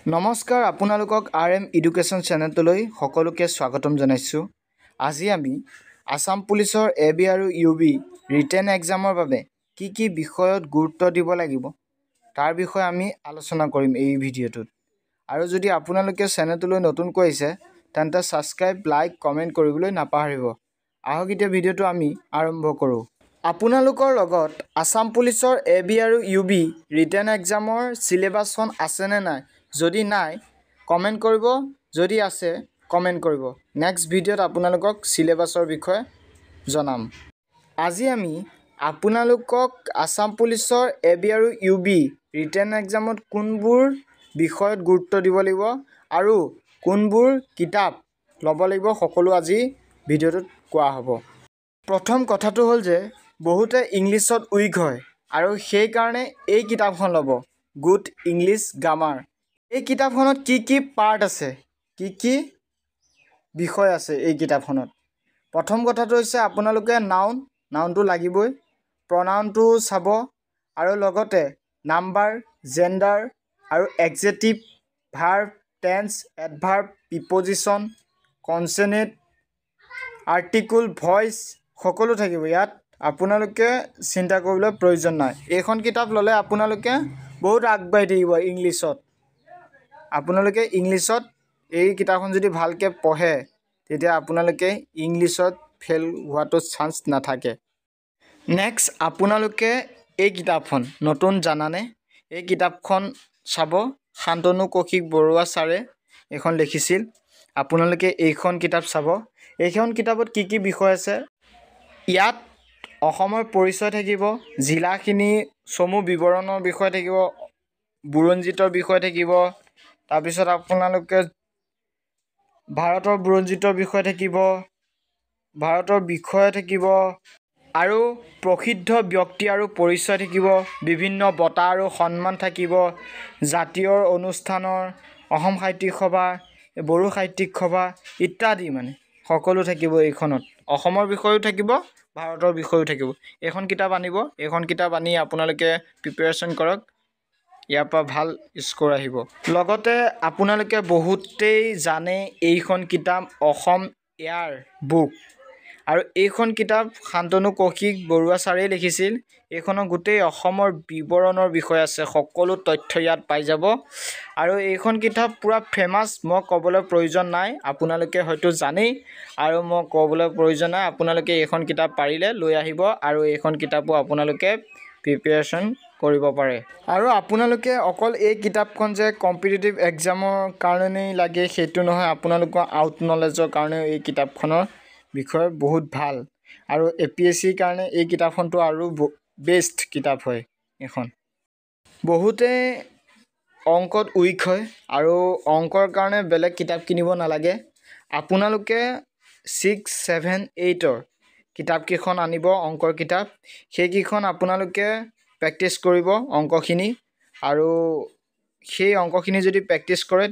নমস্কাৰ আপোনালোকক RM education চেনেললৈ সকলোকে স্বাগতম জনাইছোঁ। আজি আমি আসাম পুলিচৰ AB আৰু UB ৰিটেন এক্সামৰ বাবে কি বিষয়ত গুৰুত্ব দিব লাগিব তাৰ বিষয়ে আমি আলোচনা কৰিম এই ভিডিঅ'টোত। আৰু যদি আপোনালোকে চেনেললৈ নতুনকৈ আহিছে তেন্তে সাবস্ক্ৰাইব, লাইক, কমেন্ট কৰিবলৈ নাপাহৰিব। আহক এতিয়া ভিডিঅ'টো আমি আৰম্ভ কৰোঁ। আপোনালোকৰ লগত আসাম পুলিচৰ AB আৰু UB ৰিটেন এক্সামৰ সিলেবাছখন আছে নে নাই? যদি নাই কমেন্ট কৰিব, যদি আছে কমেন্ট কৰিব। নেক্সট ভিডিঅ'ত আপোনালোকক সিলেবাছৰ বিষয়ে জনাম। আজি আমি আপোনালোকক আসাম পুলিচৰ AB আৰু UB ৰিটেন এক্সামত কোনবোৰ বিষয়ত গুৰুত্ব দিব লাগিব আৰু কোনবোৰ কিতাপ ল'ব লাগিব সকলো আজি ভিডিঅ'টোত কোৱা হ'ব। প্ৰথম কথাটো হ'ল যে বহুতে ইংলিছত উইক হয় আৰু সেই কাৰণে এই কিতাপখন ল'ব, গুড ইংলিছ গ্ৰামাৰ। এই কিতাপখনত কি পাৰ্ট আছে, কি বিষয় আছে এই কিতাপখনত। প্ৰথম কথাটো হৈছে আপোনালোকে নাউনটো লাগিবই, প্ৰনাউনটো চাব আৰু লগতে নাম্বাৰ, জেণ্ডাৰ আৰু adjective, verb, tense, adverb, preposition, consonant, article, voice সকলো থাকিব। ইয়াত আপোনালোকে চিন্তা কৰিবলৈ প্ৰয়োজন নাই। এইখন কিতাপ ল'লে আপোনালোকে বহুত আগবাঢ়ি থাকিব ইংলিছত। আপোনালোকে ইংলিছত এই কিতাপখন যদি ভালকৈ পঢ়ে তেতিয়া আপোনালোকে ইংলিছত ফেইল হোৱাটো চান্স নাথাকে। নেক্সট আপোনালোকে এই কিতাপখন নতুন জানানে, এই কিতাপখন চাব। শান্তনু কৌশিক বৰুৱা ছাৰে এইখন লিখিছিল। আপোনালোকে এইখন কিতাপ চাব। এইখন কিতাপত কি বিষয় আছে, ইয়াত অসমৰ পৰিচয় থাকিব, জিলাখিনি চমু বিৱৰণৰ বিষয় থাকিব, বুৰঞ্জিতৰ বিষয় থাকিব, তাৰপিছত আপোনালোকে ভাৰতৰ বুৰঞ্জিতৰ বিষয় থাকিব, ভাৰতৰ বিষয়ে থাকিব আৰু প্ৰসিদ্ধ ব্যক্তি আৰু পৰিচয় থাকিব, বিভিন্ন বঁটা আৰু সন্মান থাকিব, জাতীয় অনুষ্ঠানৰ, অসম সাহিত্যিক সভা, বড়ো সাহিত্যিক সভা ইত্যাদি সকলো থাকিব এইখনত। অসমৰ বিষয়েও থাকিব, ভাৰতৰ বিষয়েও থাকিব। এইখন কিতাপ আনিব, এইখন কিতাপ আনি আপোনালোকে প্ৰিপেৰেশ্যন কৰক, ইয়াৰ পৰা ভাল স্ক'ৰ আহিব। লগতে আপোনালোকে বহুতেই জানে এইখন কিতাপ অসম এয়াৰ বুক আৰু এইখন কিতাপ শান্তনু কৌশিক বৰুৱা ছাৰেই লিখিছিল। এইখনৰ গোটেই অসমৰ বিৱৰণৰ বিষয় আছে, সকলো তথ্য ইয়াত পাই যাব। আৰু এইখন কিতাপ পূৰা ফেমাছ, মই ক'বলৈ প্ৰয়োজন নাই, আপোনালোকে হয়তো জানেই আৰু মই ক'বলৈ প্ৰয়োজন নাই। আপোনালোকে এইখন কিতাপ পাৰিলে লৈ আহিব আৰু এইখন কিতাপো আপোনালোকে প্ৰিপেৰেশ্যন কৰিব পাৰে। আৰু আপোনালোকে অকল এই কিতাপখন যে কম্পিটিটিভ এক্সামৰ কাৰণেই লাগে সেইটো নহয়, আপোনালোকৰ আউট নলেজৰ কাৰণেও এই কিতাপখনৰ বিষয়ে বহুত ভাল। আৰু APSCৰ কাৰণে এই কিতাপখনটো আৰু বেষ্ট কিতাপ হয় এইখন। বহুতে অংকত উইক হয় আৰু অংকৰ কাৰণে বেলেগ কিতাপ কিনিব নালাগে। আপোনালোকে 6, 7, 8ৰ কিতাপকেইখন আনিব, অংকৰ কিতাপ। সেইকেইখন আপোনালোকে প্ৰেক্টিছ কৰিব অংকখিনি, আৰু সেই অংকখিনি যদি প্ৰেক্টিছ কৰে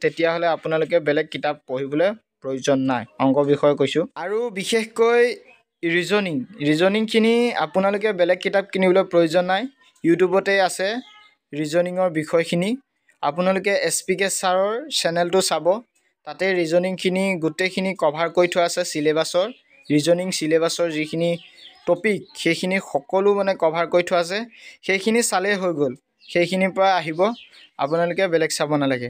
তেতিয়াহ'লে আপোনালোকে বেলেগ কিতাপ পঢ়িবলৈ প্ৰয়োজন নাই, অংকৰ বিষয়ে কৈছোঁ। আৰু বিশেষকৈ ৰিজনিংখিনি আপোনালোকে বেলেগ কিতাপ কিনিবলৈ প্ৰয়োজন নাই, ইউটিউবতে আছে ৰিজনিঙৰ বিষয়খিনি। আপোনালোকে SPK ছাৰৰ চেনেলটো চাব, তাতে ৰিজনিংখিনি গোটেইখিনি কভাৰ কৰি থোৱা আছে। চিলেবাছৰ ৰিজনিং চিলেবাছৰ যিখিনি টপিক সেইখিনি সকলো কভাৰ কৰি থোৱা আছে। সেইখিনি চালেই হৈ গ'ল, সেইখিনিৰ পৰা আহিব, আপোনালোকে বেলেগ চাব নালাগে।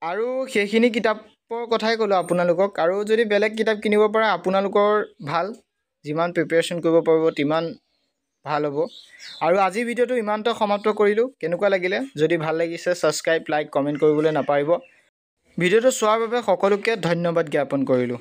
আৰু সেইখিনি কিতাপৰ কথাই ক'লোঁ আপোনালোকক। আৰু যদি বেলেগ কিতাপ কিনিব পাৰে আপোনালোকৰ ভাল, যিমান প্ৰিপেৰেশ্যন কৰিব পাৰিব তিমান ভাল হ'ব। আৰু আজি ভিডিঅ'টো ইমানতে সমাপ্ত কৰিলোঁ। কেনেকুৱা লাগিলে? যদি ভাল লাগিছে ছাবস্ক্ৰাইব, লাইক, কমেণ্ট কৰিবলৈ নাপাহৰিব। ভিডিঅ'টো চোৱাৰ বাবে সকলোকে ধন্যবাদ জ্ঞাপন কৰিলোঁ।